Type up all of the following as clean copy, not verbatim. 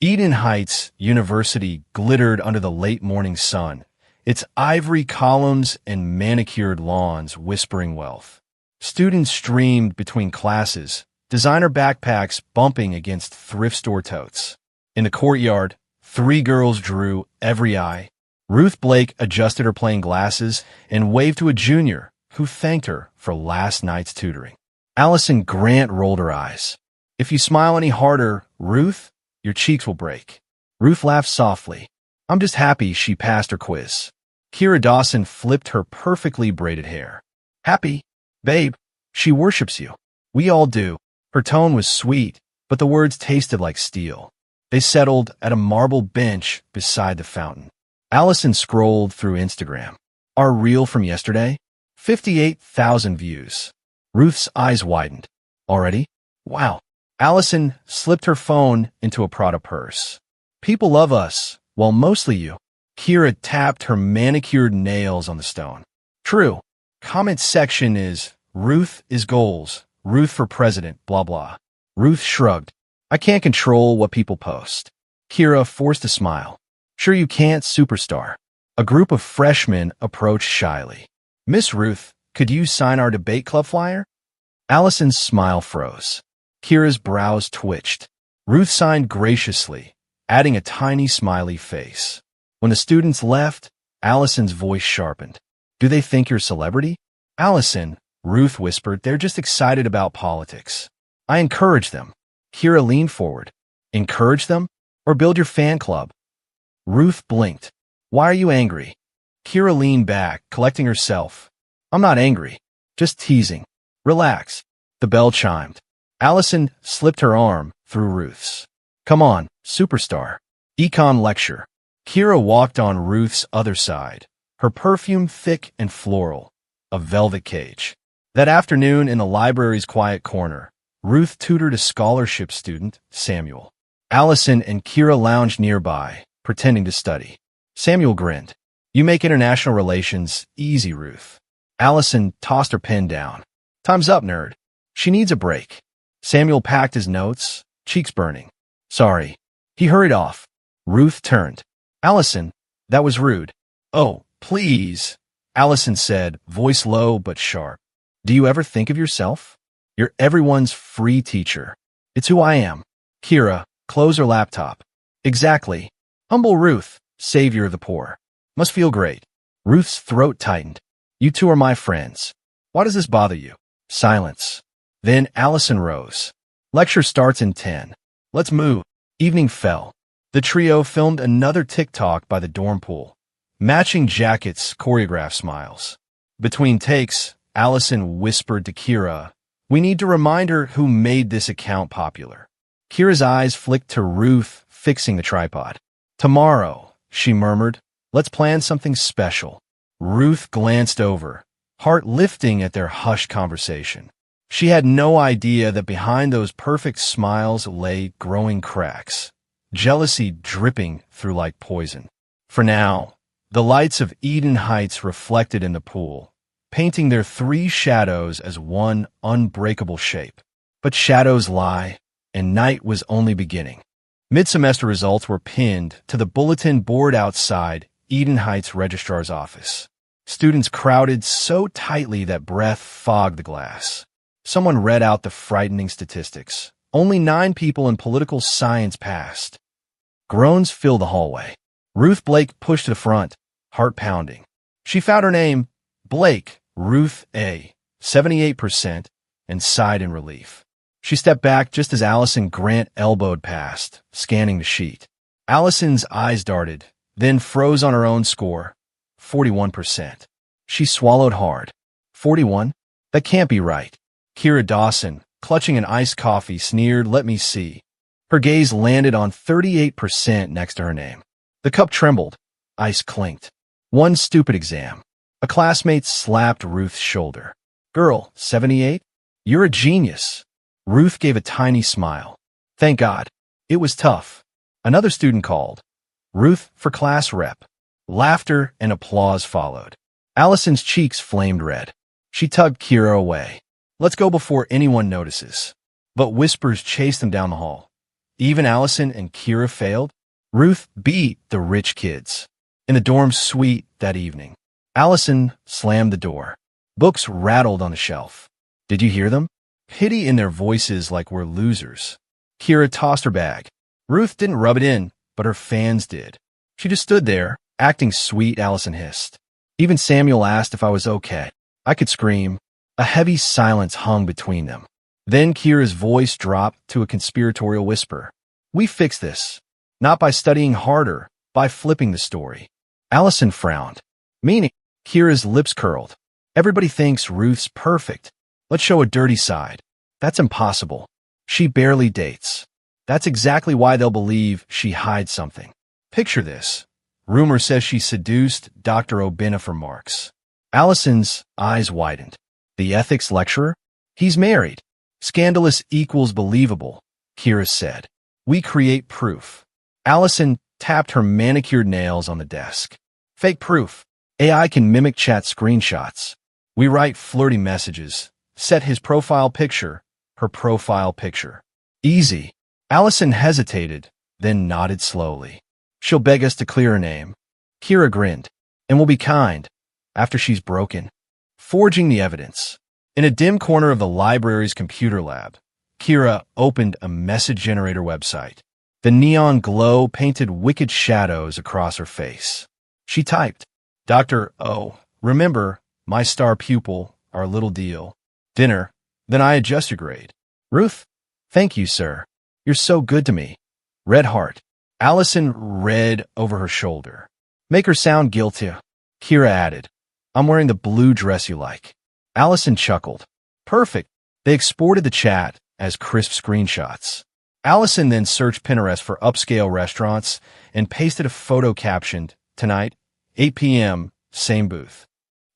Eden Heights University glittered under the late morning sun, its ivory columns and manicured lawns whispering wealth. Students streamed between classes, designer backpacks bumping against thrift store totes. In the courtyard, three girls drew every eye. Ruth Blake adjusted her plain glasses and waved to a junior who thanked her for last night's tutoring. Allison Grant rolled her eyes. "If you smile any harder, Ruth, your cheeks will break." Ruth laughed softly. "I'm just happy she passed her quiz." Kira Dawson flipped her perfectly braided hair. "Happy? Babe, she worships you." "We all do." Her tone was sweet, but the words tasted like steel. They settled at a marble bench beside the fountain. Allison scrolled through Instagram. Our reel from yesterday? 58,000 views. Ruth's eyes widened. "Already? Wow." Allison slipped her phone into a Prada purse. "People love us, well, mostly you." Kira tapped her manicured nails on the stone. "True. Comment section is, Ruth is goals, Ruth for president, blah blah." Ruth shrugged. "I can't control what people post." Kira forced a smile. "Sure you can't, superstar." A group of freshmen approached shyly. "Miss Ruth, could you sign our debate club flyer?" Allison's smile froze. Kira's brows twitched. Ruth signed graciously, adding a tiny smiley face. When the students left, Allison's voice sharpened. "Do they think you're a celebrity?" "Allison," Ruth whispered, "they're just excited about politics." "I encourage them." Kira leaned forward. "Encourage them? Or build your fan club?" Ruth blinked. "Why are you angry?" Kira leaned back, collecting herself. "I'm not angry. Just teasing. Relax." The bell chimed. Allison slipped her arm through Ruth's. "Come on, superstar." Econ lecture. Kira walked on Ruth's other side, her perfume thick and floral, a velvet cage. That afternoon in the library's quiet corner, Ruth tutored a scholarship student, Samuel. Allison and Kira lounged nearby, pretending to study. Samuel grinned. "You make international relations easy, Ruth." Allison tossed her pen down. "Time's up, nerd." "She needs a break." Samuel packed his notes, cheeks burning. "Sorry." He hurried off. Ruth turned. "Allison, that was rude." "Oh, please," Allison said, voice low but sharp. "Do you ever think of yourself? You're everyone's free teacher." "It's who I am." Kira, close her laptop. "Exactly. Humble Ruth, savior of the poor. Must feel great." Ruth's throat tightened. "You two are my friends. Why does this bother you?" Silence. Then Allison rose. "Lecture starts in 10. Let's move." Evening fell. The trio filmed another TikTok by the dorm pool. Matching jackets choreographed smiles. Between takes, Allison whispered to Kira, "We need to remind her who made this account popular." Kira's eyes flicked to Ruth fixing the tripod. "Tomorrow," she murmured, "let's plan something special." Ruth glanced over, heart lifting at their hushed conversation. She had no idea that behind those perfect smiles lay growing cracks, jealousy dripping through like poison. For now, the lights of Eden Heights reflected in the pool, painting their three shadows as one unbreakable shape. But shadows lie, and night was only beginning. Mid-semester results were pinned to the bulletin board outside Eden Heights Registrar's office. Students crowded so tightly that breath fogged the glass. Someone read out the frightening statistics. Only 9 people in political science passed. Groans filled the hallway. Ruth Blake pushed to the front, heart pounding. She found her name, Blake, Ruth A., 78%, and sighed in relief. She stepped back just as Allison Grant elbowed past, scanning the sheet. Allison's eyes darted, then froze on her own score, 41%. She swallowed hard. 41? That can't be right. Kira Dawson, clutching an iced coffee, sneered, "Let me see." Her gaze landed on 38% next to her name. The cup trembled. Ice clinked. One stupid exam. A classmate slapped Ruth's shoulder. "Girl, 78? You're a genius." Ruth gave a tiny smile. "Thank God. It was tough." Another student called. "Ruth for class rep." Laughter and applause followed. Allison's cheeks flamed red. She tugged Kira away. "Let's go before anyone notices." But whispers chased them down the hall. Even Allison and Kira failed. Ruth beat the rich kids. In the dorm suite that evening, Allison slammed the door. Books rattled on the shelf. Did you hear them? Pity in their voices like we're losers. Kira tossed her bag. Ruth didn't rub it in, but her fans did. She just stood there, acting sweet, Allison hissed. Even Samuel asked if I was okay. I could scream. A heavy silence hung between them. Then Kira's voice dropped to a conspiratorial whisper. We fix this. Not by studying harder, by flipping the story. Allison frowned. Meaning? Kira's lips curled. Everybody thinks Ruth's perfect. Let's show a dirty side. That's impossible. She barely dates. That's exactly why they'll believe she hides something. Picture this. Rumor says she seduced Dr. Obina for marks. Allison's eyes widened. The ethics lecturer? He's married. Scandalous equals believable, Kira said. We create proof. Allison tapped her manicured nails on the desk. Fake proof. AI can mimic chat screenshots. We write flirty messages. Set his profile picture, her profile picture. Easy. Allison hesitated, then nodded slowly. She'll beg us to clear her name. Kira grinned. And we'll be kind. After she's broken. Forging the evidence. In a dim corner of the library's computer lab, Kira opened a message generator website. The neon glow painted wicked shadows across her face. She typed, Dr. O, remember, my star pupil, our little deal. Dinner, then I adjust your grade. Ruth, thank you, sir. You're so good to me. Red heart. Allison read over her shoulder. Make her sound guilty. Kira added, I'm wearing the blue dress you like. Allison chuckled. Perfect. They exported the chat as crisp screenshots. Allison then searched Pinterest for upscale restaurants and pasted a photo captioned, Tonight, 8 p.m., same booth.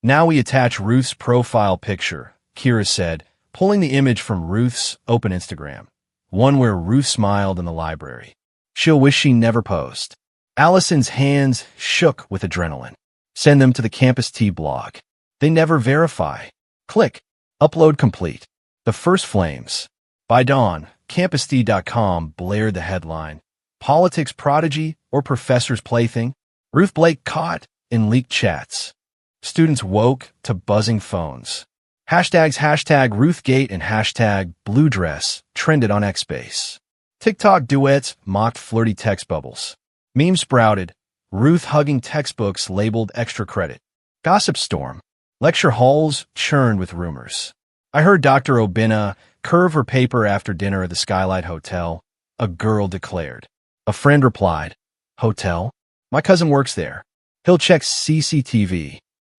Now we attach Ruth's profile picture, Kira said, pulling the image from Ruth's open Instagram, one where Ruth smiled in the library. She'll wish she never posed. Allison's hands shook with adrenaline. Send them to the Campus T blog. They never verify. Click. Upload complete. The first flames. By dawn, CampusT.com blared the headline. Politics prodigy or professor's plaything? Ruth Blake caught in leaked chats. Students woke to buzzing phones. Hashtags #RuthGate and #BlueDress trended on Xbase. TikTok duets mocked flirty text bubbles. Memes sprouted. Ruth hugging textbooks labeled extra credit. Gossip storm. Lecture halls churned with rumors. I heard Dr. Obina curve her paper after dinner at the Skylight Hotel, a girl declared. A friend replied, Hotel? My cousin works there. He'll check CCTV.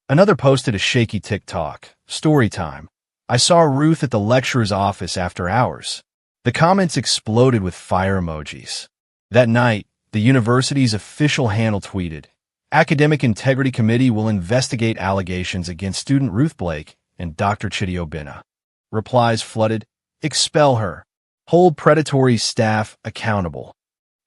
Another posted a shaky TikTok. Story time. I saw Ruth at the lecturer's office after hours. The comments exploded with fire emojis. That night, the university's official handle tweeted, Academic Integrity Committee will investigate allegations against student Ruth Blake and Dr. Chidi Obina. Replies flooded, expel her. Hold predatory staff accountable.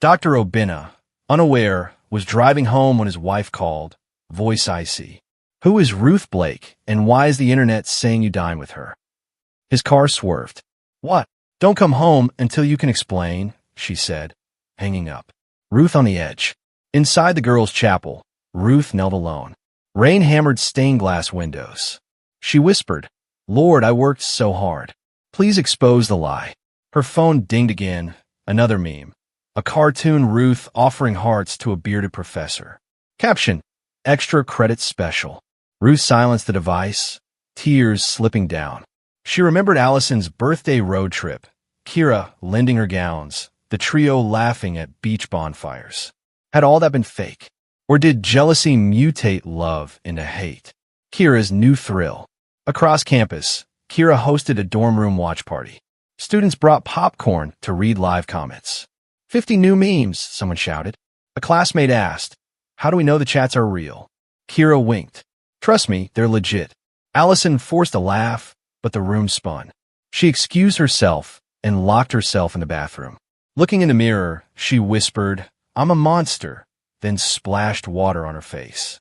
Dr. Obina, unaware, was driving home when his wife called, voice icy. Who is Ruth Blake, and why is the internet saying you dine with her? His car swerved. What? Don't come home until you can explain, she said, hanging up. Ruth on the edge. Inside the girls' chapel, Ruth knelt alone. Rain hammered stained glass windows. She whispered, Lord, I worked so hard. Please expose the lie. Her phone dinged again. Another meme. A cartoon Ruth offering hearts to a bearded professor. Caption, extra credit special. Ruth silenced the device, tears slipping down. She remembered Allison's birthday road trip, Kira lending her gowns, the trio laughing at beach bonfires. Had all that been fake? Or did jealousy mutate love into hate? Kira's new thrill. Across campus, Kira hosted a dorm room watch party. Students brought popcorn to read live comments. 50 new memes, someone shouted. A classmate asked, how do we know the chats are real? Kira winked. Trust me, they're legit. Allison forced a laugh, but the room spun. She excused herself and locked herself in the bathroom. Looking in the mirror, she whispered, I'm a monster, then splashed water on her face.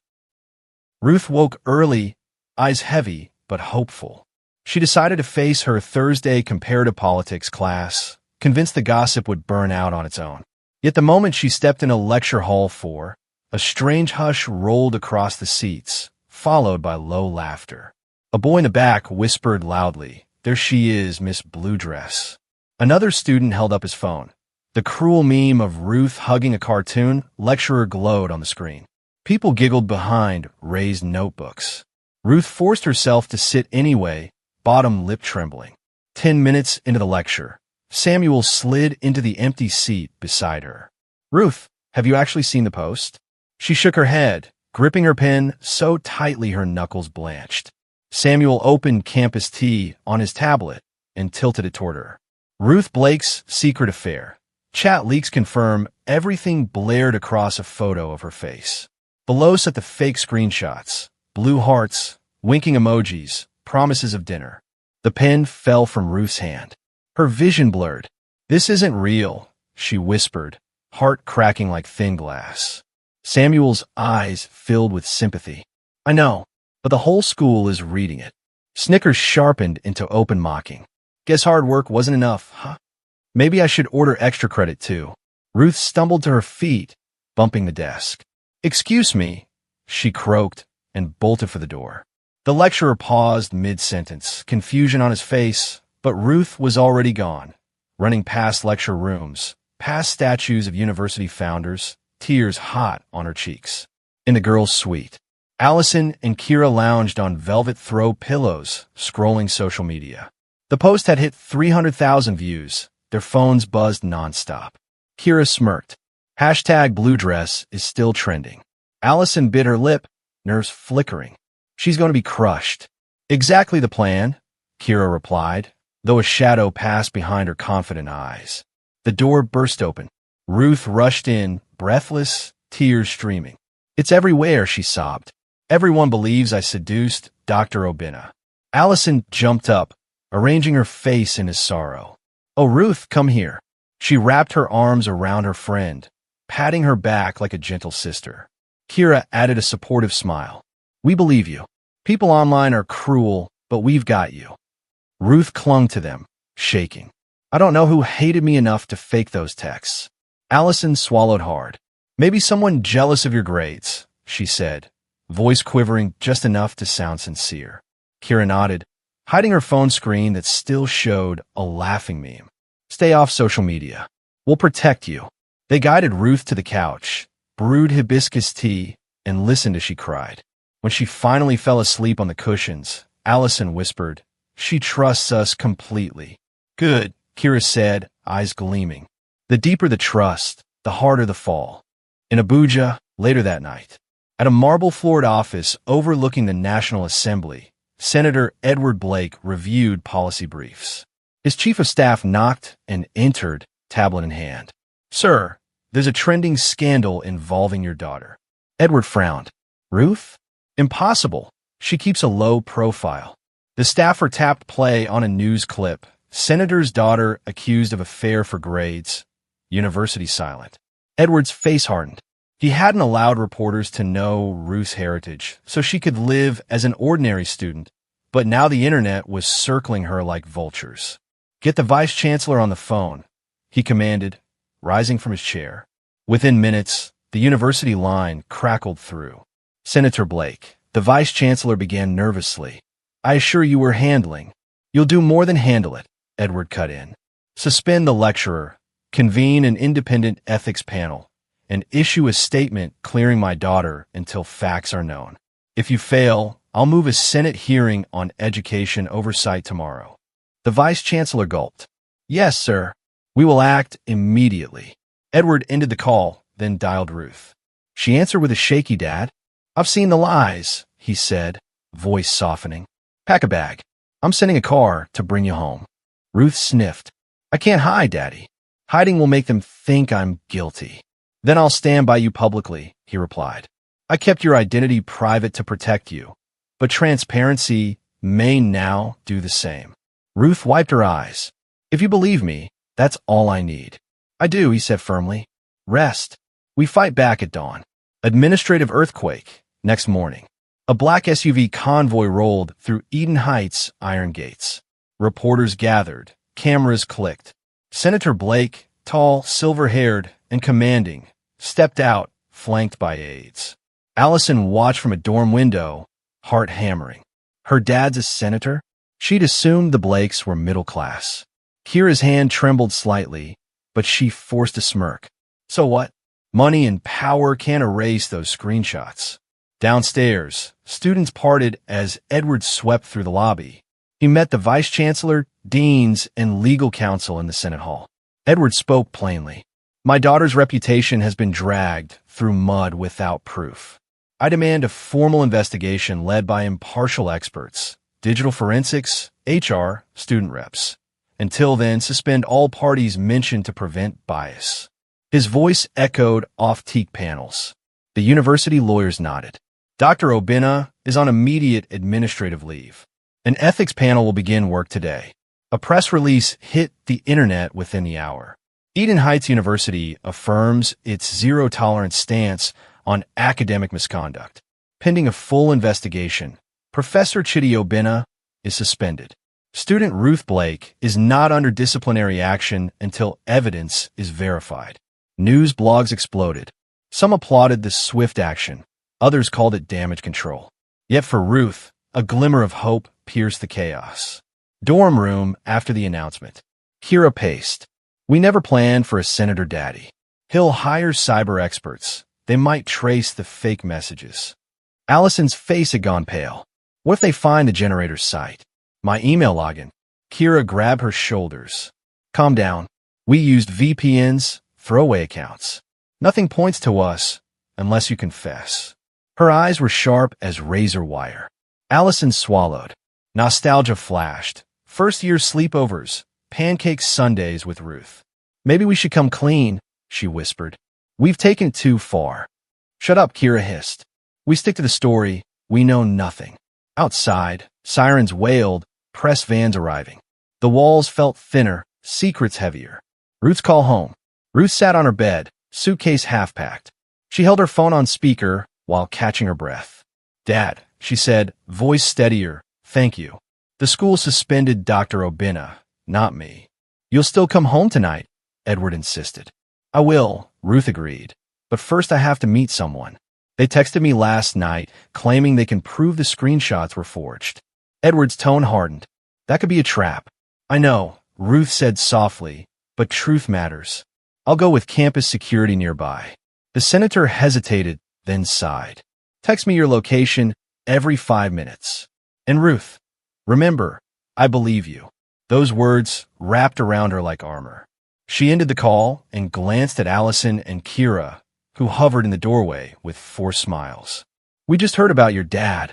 Ruth woke early, eyes heavy but hopeful. She decided to face her Thursday comparative politics class convinced the gossip would burn out on its own. Yet the moment she stepped into lecture hall 4, a strange hush rolled across the seats, followed by low laughter. A boy in the back whispered loudly, "There she is, Miss Blue Dress." Another student held up his phone. The cruel meme of Ruth hugging a cartoon lecturer glowed on the screen. People giggled behind raised notebooks. Ruth forced herself to sit anyway, bottom lip trembling. 10 minutes into the lecture, Samuel slid into the empty seat beside her. "Ruth, have you actually seen the post?" She shook her head, gripping her pen so tightly her knuckles blanched. Samuel opened Campus Tea on his tablet and tilted it toward her. Ruth Blake's secret affair. Chat leaks confirm everything blared across a photo of her face. Below sat the fake screenshots, blue hearts, winking emojis, promises of dinner. The pen fell from Ruth's hand. Her vision blurred. "This isn't real," she whispered, heart cracking like thin glass. Samuel's eyes filled with sympathy. "I know, but the whole school is reading it." Snickers sharpened into open mocking. "Guess hard work wasn't enough, huh? Maybe I should order extra credit too." Ruth stumbled to her feet, bumping the desk. "Excuse me," she croaked and bolted for the door. The lecturer paused mid-sentence, confusion on his face, but Ruth was already gone, running past lecture rooms, past statues of university founders, tears hot on her cheeks. In the girls' suite, Allison and Kira lounged on velvet throw pillows, scrolling social media. The post had hit 300,000 views. Their phones buzzed nonstop. Kira smirked. Hashtag blue dress is still trending. Allison bit her lip, nerves flickering. She's going to be crushed. Exactly the plan, Kira replied, though a shadow passed behind her confident eyes. The door burst open. Ruth rushed in, breathless, tears streaming. "It's everywhere," she sobbed. "Everyone believes I seduced Dr. Obina." Allison jumped up, arranging her face in his sorrow. "Oh, Ruth, come here." She wrapped her arms around her friend, patting her back like a gentle sister. Kira added a supportive smile. "We believe you. People online are cruel, but we've got you." Ruth clung to them, shaking. "I don't know who hated me enough to fake those texts." Allison swallowed hard. "Maybe someone jealous of your grades," she said, voice quivering just enough to sound sincere. Kira nodded, hiding her phone screen that still showed a laughing meme. "Stay off social media. We'll protect you." They guided Ruth to the couch, brewed hibiscus tea, and listened as she cried. When she finally fell asleep on the cushions, Allison whispered, "She trusts us completely." "Good," Kira said, eyes gleaming. The deeper the trust, the harder the fall. In Abuja, later that night, at a marble-floored office overlooking the National Assembly, Senator Edward Blake reviewed policy briefs. His chief of staff knocked and entered, tablet in hand. "Sir, there's a trending scandal involving your daughter." Edward frowned. "Ruth? Impossible. She keeps a low profile." The staffer tapped play on a news clip. Senator's daughter accused of affair for grades. University silent. Edward's face hardened. He hadn't allowed reporters to know Ruth's heritage, so she could live as an ordinary student, but now the internet was circling her like vultures. "Get the vice-chancellor on the phone," he commanded, rising from his chair. Within minutes, the university line crackled through. "Senator Blake," the vice-chancellor began nervously. "I assure you we're handling." "You'll do more than handle it," Edward cut in. "Suspend the lecturer, convene an independent ethics panel, and issue a statement clearing my daughter until facts are known. If you fail, I'll move a Senate hearing on education oversight tomorrow." The vice-chancellor gulped. "Yes, sir. We will act immediately." Edward ended the call, then dialed Ruth. She answered with a shaky "Dad." "I've seen the lies," he said, voice softening. "Pack a bag. I'm sending a car to bring you home." Ruth sniffed. "I can't hide, Daddy. Hiding will make them think I'm guilty." "Then I'll stand by you publicly," he replied. "I kept your identity private to protect you, but transparency may now do the same." Ruth wiped her eyes. "If you believe me, that's all I need." "I do," he said firmly. "Rest. We fight back at dawn." Administrative earthquake. Next morning, a black SUV convoy rolled through Eden Heights' iron gates. Reporters gathered. Cameras clicked. Senator Blake, tall, silver-haired, and commanding, stepped out, flanked by aides. Allison watched from a dorm window, heart hammering. Her dad's a senator? She'd assumed the Blakes were middle class. Kira's hand trembled slightly, but she forced a smirk. So what? Money and power can't erase those screenshots. Downstairs, students parted as Edward swept through the lobby. He met the vice-chancellor, deans, and legal counsel in the Senate Hall. Edward spoke plainly. My daughter's reputation has been dragged through mud without proof. I demand a formal investigation led by impartial experts, digital forensics, HR, student reps. Until then, suspend all parties mentioned to prevent bias. His voice echoed off teak panels. The university lawyers nodded. Dr. Obina is on immediate administrative leave. An ethics panel will begin work today. A press release hit the internet within the hour. Eden Heights University affirms its zero-tolerance stance on academic misconduct. Pending a full investigation, Professor Chidi Obina is suspended. Student Ruth Blake is not under disciplinary action until evidence is verified. News blogs exploded. Some applauded the swift action. Others called it damage control. Yet for Ruth, a glimmer of hope pierced the chaos. Dorm room after the announcement. Kira paced. We never planned for a senator daddy. He'll hire cyber experts. They might trace the fake messages. Allison's face had gone pale. What if they find the generator's site? My email login. Kira grabbed her shoulders. Calm down. We used VPNs, throwaway accounts. Nothing points to us unless you confess. Her eyes were sharp as razor wire. Allison swallowed. Nostalgia flashed. First-year sleepovers, pancake Sundays with Ruth. Maybe we should come clean, she whispered. We've taken it too far. Shut up, Kira hissed. We stick to the story. We know nothing. Outside, sirens wailed, press vans arriving. The walls felt thinner, secrets heavier. Ruth's call home. Ruth sat on her bed, suitcase half-packed. She held her phone on speaker while catching her breath. Dad, she said, voice steadier, thank you. The school suspended Dr. Obina, not me. You'll still come home tonight, Edward insisted. I will, Ruth agreed. But first I have to meet someone. They texted me last night, claiming they can prove the screenshots were forged. Edward's tone hardened. That could be a trap. I know, Ruth said softly, but truth matters. I'll go with campus security nearby. The senator hesitated, then sighed. Text me your location every 5 minutes. And Ruth, remember, I believe you. Those words wrapped around her like armor. She ended the call and glanced at Allison and Kira, who hovered in the doorway with forced smiles. We just heard about your dad,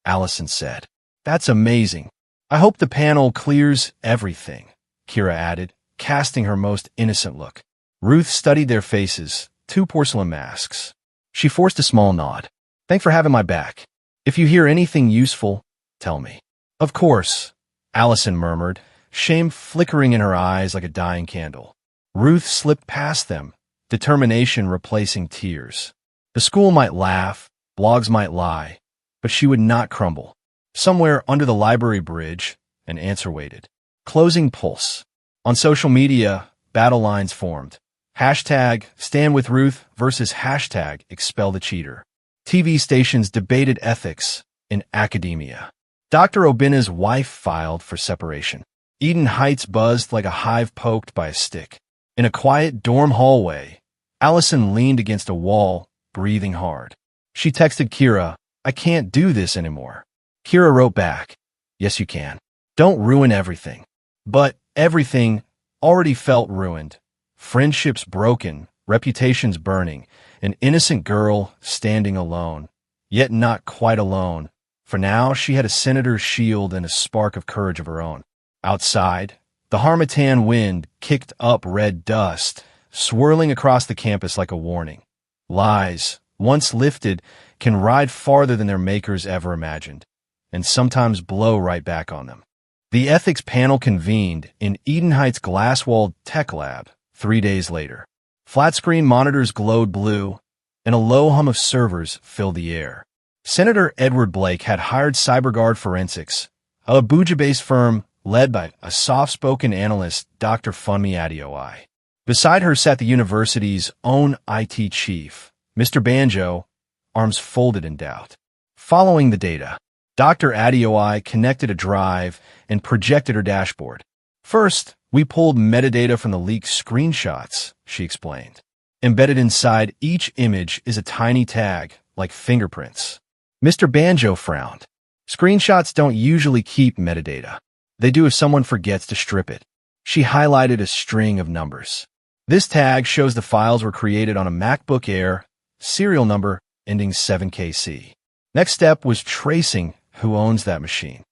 Allison said. That's amazing. I hope the panel clears everything, Kira added, casting her most innocent look. Ruth studied their faces, 2 porcelain masks. She forced a small nod. Thanks for having my back. If you hear anything useful, tell me. Of course, Allison murmured, shame flickering in her eyes like a dying candle. Ruth slipped past them, determination replacing tears. The school might laugh, blogs might lie, but she would not crumble. Somewhere under the library bridge, an answer waited. Closing pulse. On social media, battle lines formed. Hashtag Stand With Ruth versus hashtag Expel the Cheater. TV stations debated ethics in academia. Dr. Obina's wife filed for separation. Eden Heights buzzed like a hive poked by a stick. In a quiet dorm hallway, Allison leaned against a wall, breathing hard. She texted Kira, I can't do this anymore. Kira wrote back, yes you can. Don't ruin everything. But everything already felt ruined. Friendships broken, reputations burning, an innocent girl standing alone, yet not quite alone. For now, she had a senator's shield and a spark of courage of her own. Outside, the harmattan wind kicked up red dust, swirling across the campus like a warning. Lies, once lifted, can ride farther than their makers ever imagined, and sometimes blow right back on them. The ethics panel convened in Eden Heights' glass-walled tech lab 3 days later. Flat-screen monitors glowed blue, and a low hum of servers filled the air. Senator Edward Blake had hired CyberGuard Forensics, a Abuja-based firm led by a soft-spoken analyst, Dr. Funmi Adeoye. Beside her sat the university's own IT chief, Mr. Banjo, arms folded in doubt. Following the data, Dr. Adeoye connected a drive and projected her dashboard. First, we pulled metadata from the leaked screenshots, she explained. Embedded inside each image is a tiny tag, like fingerprints. Mr. Banjo frowned. Screenshots don't usually keep metadata. They do if someone forgets to strip it. She highlighted a string of numbers. This tag shows the files were created on a MacBook Air, serial number ending 7KC. Next step was tracing who owns that machine.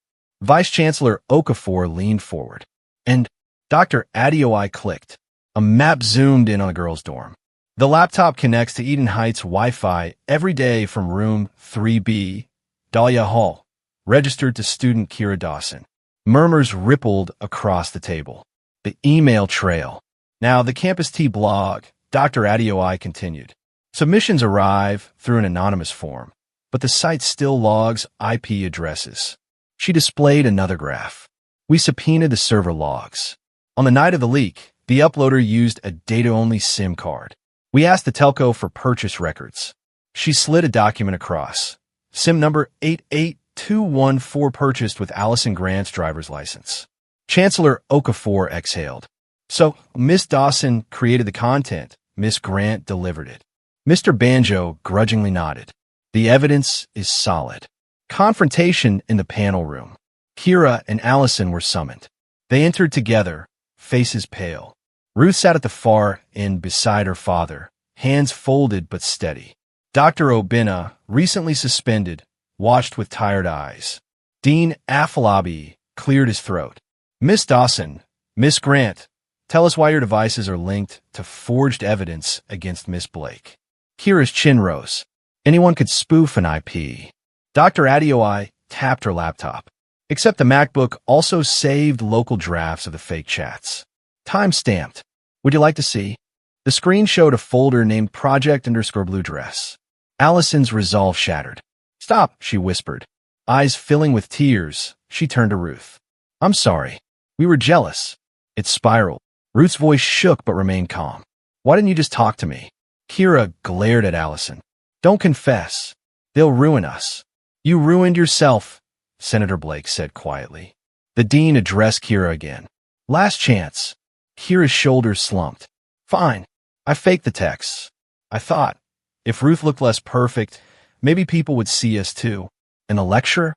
Vice Chancellor Okafor leaned forward, and Dr. Adeoye clicked. A map zoomed in on the girls' dorm. The laptop connects to Eden Heights Wi-Fi every day from room 3B, Dahlia Hall, registered to student Kira Dawson. Murmurs rippled across the table. The email trail. Now, the Campus T blog, Dr. Adeoye continued. Submissions arrive through an anonymous form, but the site still logs IP addresses. She displayed another graph. We subpoenaed the server logs. On the night of the leak, the uploader used a data-only SIM card. We asked the telco for purchase records. She slid a document across. SIM number 88214 purchased with Allison Grant's driver's license. Chancellor Okafor exhaled. So, Miss Dawson created the content. Miss Grant delivered it. Mr. Banjo grudgingly nodded. The evidence is solid. Confrontation in the panel room. Kira and Allison were summoned. They entered together, faces pale. Ruth sat at the far end beside her father, hands folded but steady. Dr. Obinna, recently suspended, watched with tired eyes. Dean Afolabi cleared his throat. Miss Dawson, Miss Grant, tell us why your devices are linked to forged evidence against Miss Blake. Kira's chin rose. Anyone could spoof an IP. Dr. Adeoye tapped her laptop. Except the MacBook also saved local drafts of the fake chats. Time-stamped. Would you like to see? The screen showed a folder named Project_Blue Dress. Allison's resolve shattered. Stop, she whispered. Eyes filling with tears, she turned to Ruth. I'm sorry. We were jealous. It spiraled. Ruth's voice shook but remained calm. Why didn't you just talk to me? Kira glared at Allison. Don't confess. They'll ruin us. You ruined yourself, Senator Blake said quietly. The dean addressed Kira again. Last chance. Kira's shoulders slumped. Fine. I faked the texts. I thought, if Ruth looked less perfect, maybe people would see us too. In the lecture?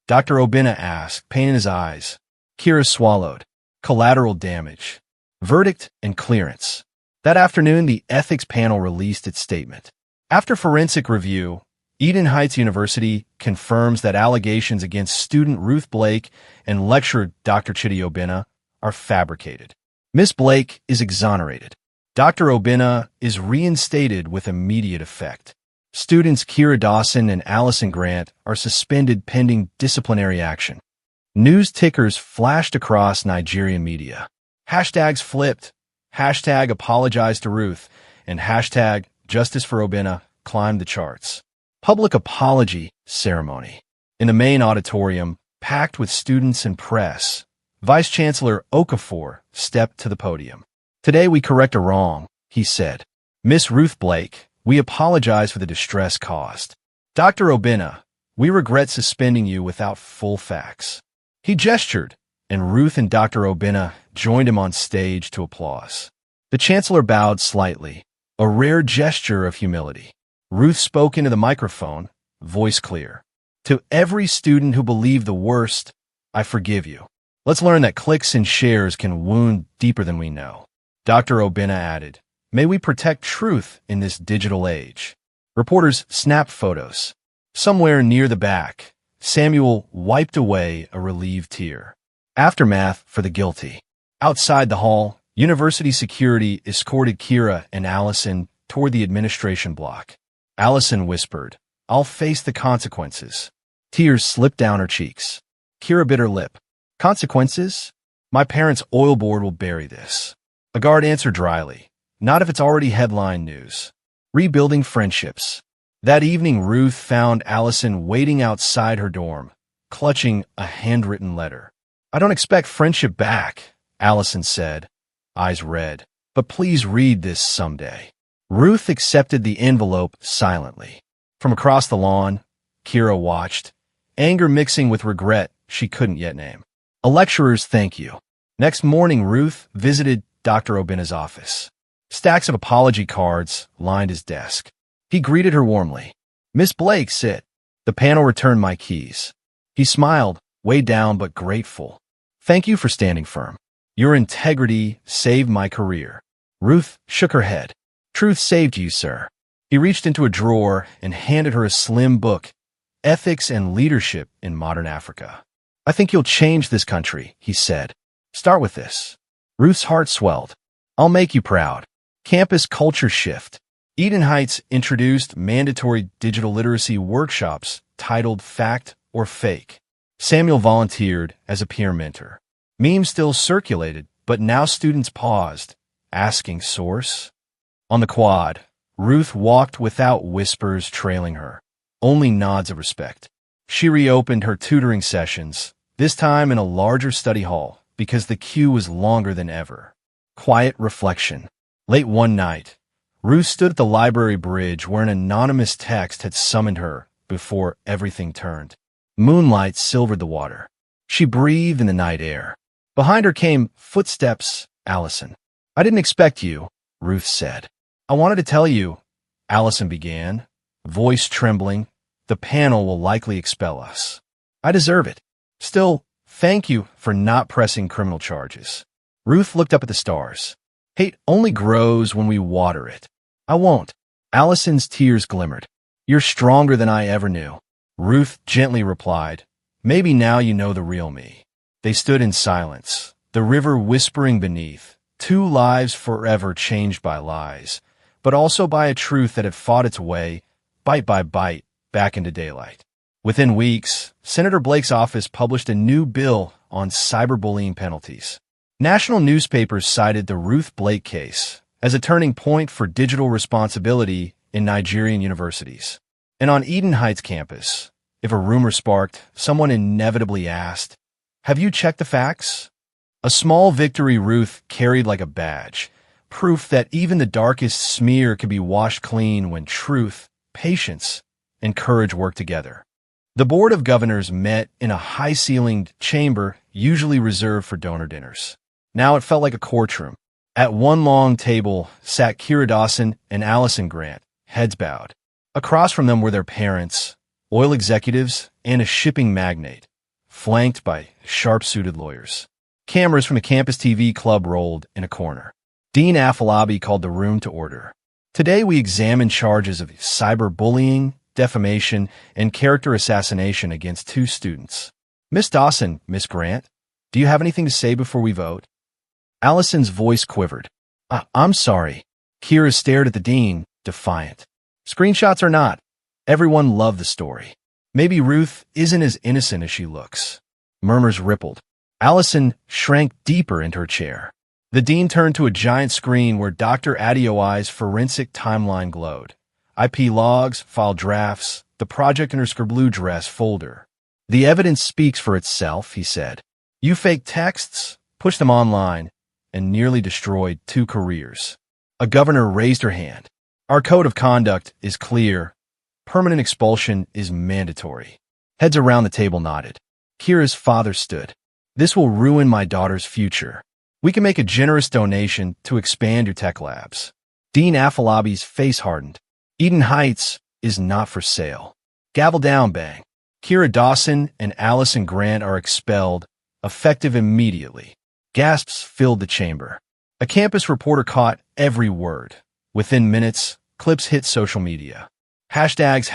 Dr. Obinna asked, pain in his eyes. Kira swallowed. Collateral damage. Verdict and clearance. That afternoon, the ethics panel released its statement. After forensic review, Eden Heights University confirms that allegations against student Ruth Blake and lecturer Dr. Chidi Obinna are fabricated. Miss Blake is exonerated. Dr. Obinna is reinstated with immediate effect. Students Kira Dawson and Allison Grant are suspended pending disciplinary action. News tickers flashed across Nigerian media. Hashtags flipped. Hashtag apologize to Ruth and hashtag justice for Obinna climbed the charts. Public apology ceremony. In the main auditorium, packed with students and press, Vice Chancellor Okafor stepped to the podium. Today we correct a wrong, he said. Miss Ruth Blake, we apologize for the distress caused. Dr. Obinna, we regret suspending you without full facts. He gestured, and Ruth and Dr. Obinna joined him on stage to applause. The Chancellor bowed slightly, a rare gesture of humility. Ruth spoke into the microphone, voice clear. To every student who believed the worst, I forgive you. Let's learn that clicks and shares can wound deeper than we know. Dr. Obinna added, may we protect truth in this digital age. Reporters snapped photos. Somewhere near the back, Samuel wiped away a relieved tear. Aftermath for the guilty. Outside the hall, university security escorted Kira and Allison toward the administration block. Allison whispered, I'll face the consequences. Tears slipped down her cheeks. Kira bit her lip. Consequences? My parents' oil board will bury this. A guard answered dryly, not if it's already headline news. Rebuilding friendships. That evening, Ruth found Allison waiting outside her dorm, clutching a handwritten letter. I don't expect friendship back, Allison said, eyes red. But please read this someday. Ruth accepted the envelope silently. From across the lawn, Kira watched, anger mixing with regret she couldn't yet name. A lecturer's thank you. Next morning, Ruth visited Dr. Obina's office. Stacks of apology cards lined his desk. He greeted her warmly. Miss Blake, sit. The panel returned my keys. He smiled, weighed down but grateful. Thank you for standing firm. Your integrity saved my career. Ruth shook her head. Truth saved you, sir. He reached into a drawer and handed her a slim book, Ethics and Leadership in Modern Africa. I think you'll change this country, he said. Start with this. Ruth's heart swelled. I'll make you proud. Campus culture shift. Eden Heights introduced mandatory digital literacy workshops titled Fact or Fake. Samuel volunteered as a peer mentor. Memes still circulated, but now students paused, asking source. On the quad, Ruth walked without whispers trailing her, only nods of respect. She reopened her tutoring sessions, this time in a larger study hall, because the queue was longer than ever. Quiet reflection. Late one night, Ruth stood at the library bridge where an anonymous text had summoned her before everything turned. Moonlight silvered the water. She breathed in the night air. Behind her came footsteps. Allison. I didn't expect you, Ruth said. I wanted to tell you, Allison began, voice trembling. The panel will likely expel us. I deserve it. Still, thank you for not pressing criminal charges. Ruth looked up at the stars. Hate only grows when we water it. I won't. Allison's tears glimmered. You're stronger than I ever knew. Ruth gently replied, maybe now you know the real me. They stood in silence, the river whispering beneath, two lives forever changed by lies, but also by a truth that had fought its way, bite by bite, back into daylight. Within weeks, Senator Blake's office published a new bill on cyberbullying penalties. National newspapers cited the Ruth Blake case as a turning point for digital responsibility in Nigerian universities. And on Eden Heights campus, if a rumor sparked, someone inevitably asked, have you checked the facts? A small victory Ruth carried like a badge, proof that even the darkest smear could be washed clean when truth, patience, and courage work together. The Board of Governors met in a high-ceilinged chamber usually reserved for donor dinners. Now it felt like a courtroom. At one long table sat Kira Dawson and Allison Grant, heads bowed. Across from them were their parents, oil executives, and a shipping magnate, flanked by sharp-suited lawyers. Cameras from the campus TV club rolled in a corner. Dean Afolabi called the room to order. Today we examine charges of cyberbullying, defamation, and character assassination against two students. Miss Dawson, Miss Grant, do you have anything to say before we vote? Allison's voice quivered. I'm sorry. Kira stared at the dean, defiant. Screenshots or not, everyone loved the story. Maybe Ruth isn't as innocent as she looks. Murmurs rippled. Allison shrank deeper into her chair. The dean turned to a giant screen where Dr. Adeoye's forensic timeline glowed. IP logs, file drafts, the project in her scriblue dress folder. The evidence speaks for itself, he said. You faked texts, pushed them online, and nearly destroyed two careers. A governor raised her hand. Our code of conduct is clear. Permanent expulsion is mandatory. Heads around the table nodded. Kira's father stood. This will ruin my daughter's future. We can make a generous donation to expand your tech labs. Dean Afolabi's face hardened. Eden Heights is not for sale. Gavel down, bang. Kira Dawson and Allison Grant are expelled, effective immediately. Gasps filled the chamber. A campus reporter caught every word. Within minutes, clips hit social media. Hashtags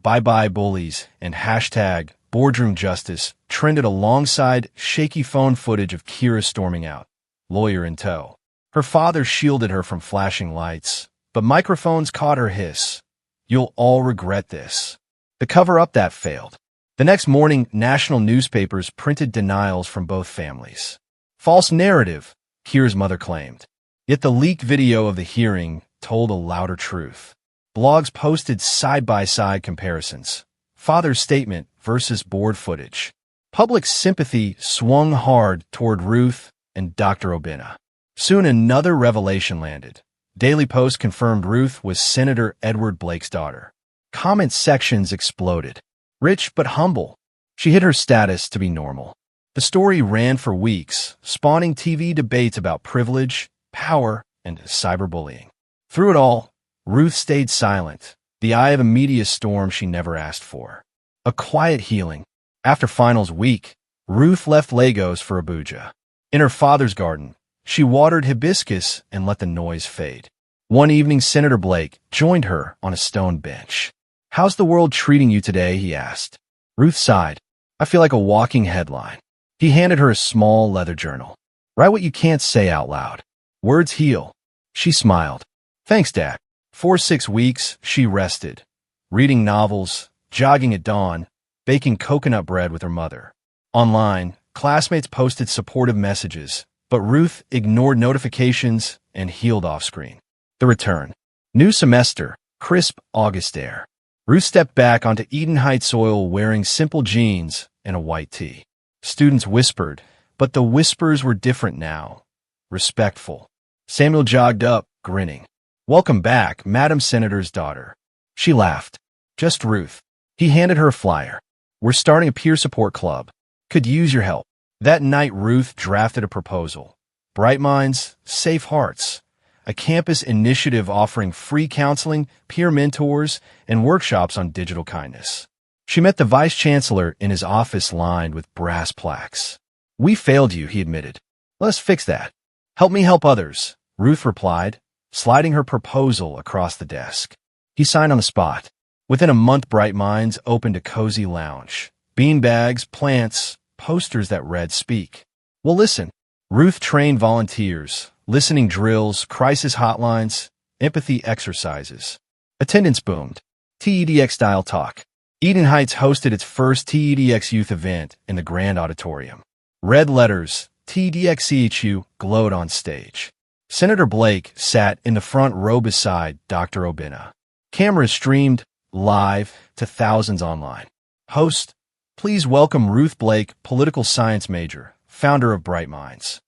#ByeByeBullies and #BoardroomJustice trended alongside shaky phone footage of Kira storming out, lawyer in tow. Her father shielded her from flashing lights, but microphones caught her hiss. You'll all regret this. The cover-up that failed. The next morning, national newspapers printed denials from both families. False narrative, Kira's mother claimed. Yet the leaked video of the hearing told a louder truth. Blogs posted side-by-side comparisons. Father's statement versus board footage. Public sympathy swung hard toward Ruth and Dr. Obina. Soon another revelation landed. Daily Post confirmed Ruth was Senator Edward Blake's daughter. Comment sections exploded. Rich but humble, she hid her status to be normal. The story ran for weeks, spawning TV debates about privilege, power, and cyberbullying. Through it all, Ruth stayed silent, the eye of a media storm she never asked for. A quiet healing. After finals week, Ruth left Lagos for Abuja. In her father's garden, she watered hibiscus and let the noise fade. One evening, Senator Blake joined her on a stone bench. "How's the world treating you today?" he asked. Ruth sighed. "I feel like a walking headline." He handed her a small leather journal. "Write what you can't say out loud. Words heal." She smiled. "Thanks, Dad." For 6 weeks, she rested, reading novels, jogging at dawn, baking coconut bread with her mother. Online, classmates posted supportive messages, but Ruth ignored notifications and healed off-screen. The return. New semester, crisp August air. Ruth stepped back onto Eden Heights soil wearing simple jeans and a white tee. Students whispered, but the whispers were different now. Respectful. Samuel jogged up, grinning. "Welcome back, Madam Senator's daughter." She laughed. "Just Ruth." He handed her a flyer. "We're starting a peer support club. Could use your help." That night, Ruth drafted a proposal. Bright minds, safe hearts. A campus initiative offering free counseling, peer mentors, and workshops on digital kindness. She met the vice chancellor in his office lined with brass plaques. "We failed you," he admitted. "Let's fix that." "Help me help others," Ruth replied, sliding her proposal across the desk. He signed on the spot. Within a month, Bright Minds opened a cozy lounge. Beanbags, plants, posters that read, "Speak." "Well, listen." Ruth trained volunteers, listening drills, crisis hotlines, empathy exercises. Attendance boomed. TEDx-style talk. Eden Heights hosted its first TEDx youth event in the Grand Auditorium. Red letters, TEDxCHU, glowed on stage. Senator Blake sat in the front row beside Dr. Obina. Cameras streamed live to thousands online. Host, please welcome Ruth Blake, political science major, founder of Bright Minds.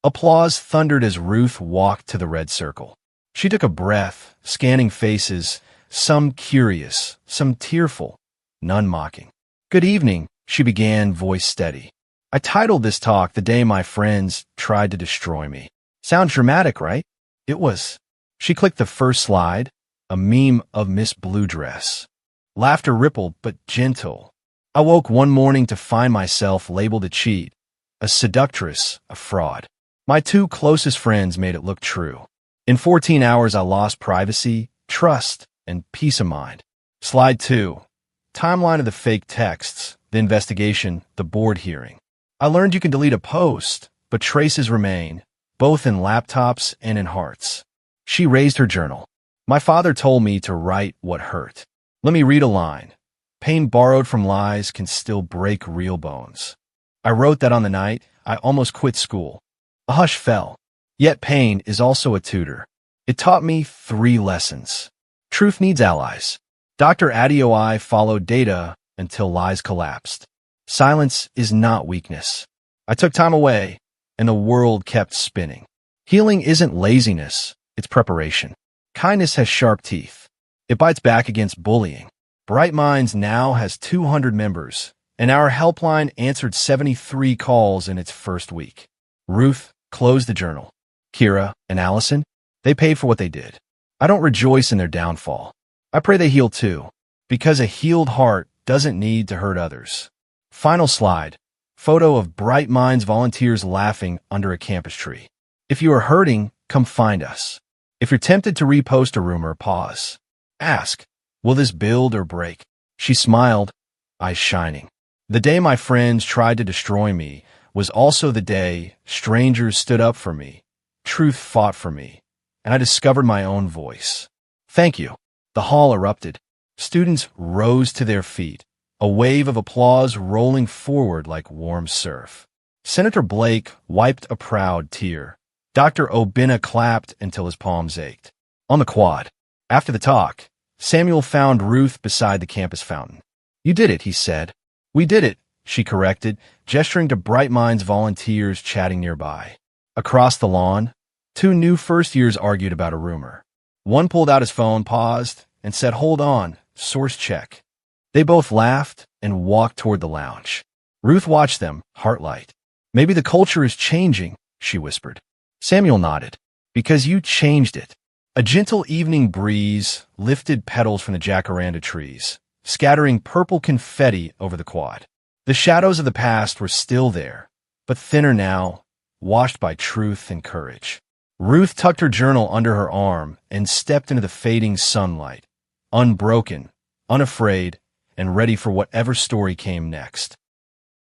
Applause thundered as Ruth walked to the red circle. She took a breath, scanning faces, some curious, some tearful, none mocking. "Good evening," she began, voice steady. "I titled this talk, 'The Day My Friends Tried to Destroy Me.' Sounds dramatic, right?" It was. She clicked the first slide, a meme of Miss Blue Dress. Laughter rippled, but gentle. "I woke one morning to find myself labeled a cheat, a seductress, a fraud. My 2 closest friends made it look true. In 14 hours, I lost privacy, trust, and peace of mind." Slide 2. Timeline of the fake texts, the investigation, the board hearing. "I learned you can delete a post, but traces remain, both in laptops and in hearts." She raised her journal. "My father told me to write what hurt. Let me read a line. Pain borrowed from lies can still break real bones. I wrote that on the night I almost quit school. A hush fell. Yet pain is also a tutor. It taught me 3 lessons. Truth needs allies. Dr. Adeoye followed data until lies collapsed. Silence is not weakness. I took time away, and the world kept spinning. Healing isn't laziness, it's preparation. Kindness has sharp teeth. It bites back against bullying. Bright Minds now has 200 members, and our helpline answered 73 calls in its first week. Ruth closed the journal. Kira and Allison, they paid for what they did. I don't rejoice in their downfall. I pray they heal too, because a healed heart doesn't need to hurt others. Final slide. Photo of Bright Minds volunteers laughing under a campus tree. If you are hurting, come find us. If you're tempted to repost a rumor, pause. Ask, will this build or break? She smiled, eyes shining. The day my friends tried to destroy me was also the day strangers stood up for me, truth fought for me, and I discovered my own voice. Thank you. The hall erupted. Students rose to their feet, a wave of applause rolling forward like warm surf. Senator Blake wiped a proud tear. Dr. Obina clapped until his palms ached. On the quad. After the talk, Samuel found Ruth beside the campus fountain. You did it, he said. We did it, she corrected, gesturing to Bright Minds volunteers chatting nearby. Across the lawn, two new first-years argued about a rumor. One pulled out his phone, paused, and said, "Hold on, source check." They both laughed and walked toward the lounge. Ruth watched them, heart light. "Maybe the culture is changing," she whispered. Samuel nodded. "Because you changed it." A gentle evening breeze lifted petals from the jacaranda trees, scattering purple confetti over the quad. The shadows of the past were still there, but thinner now, washed by truth and courage. Ruth tucked her journal under her arm and stepped into the fading sunlight, unbroken, unafraid, and ready for whatever story came next.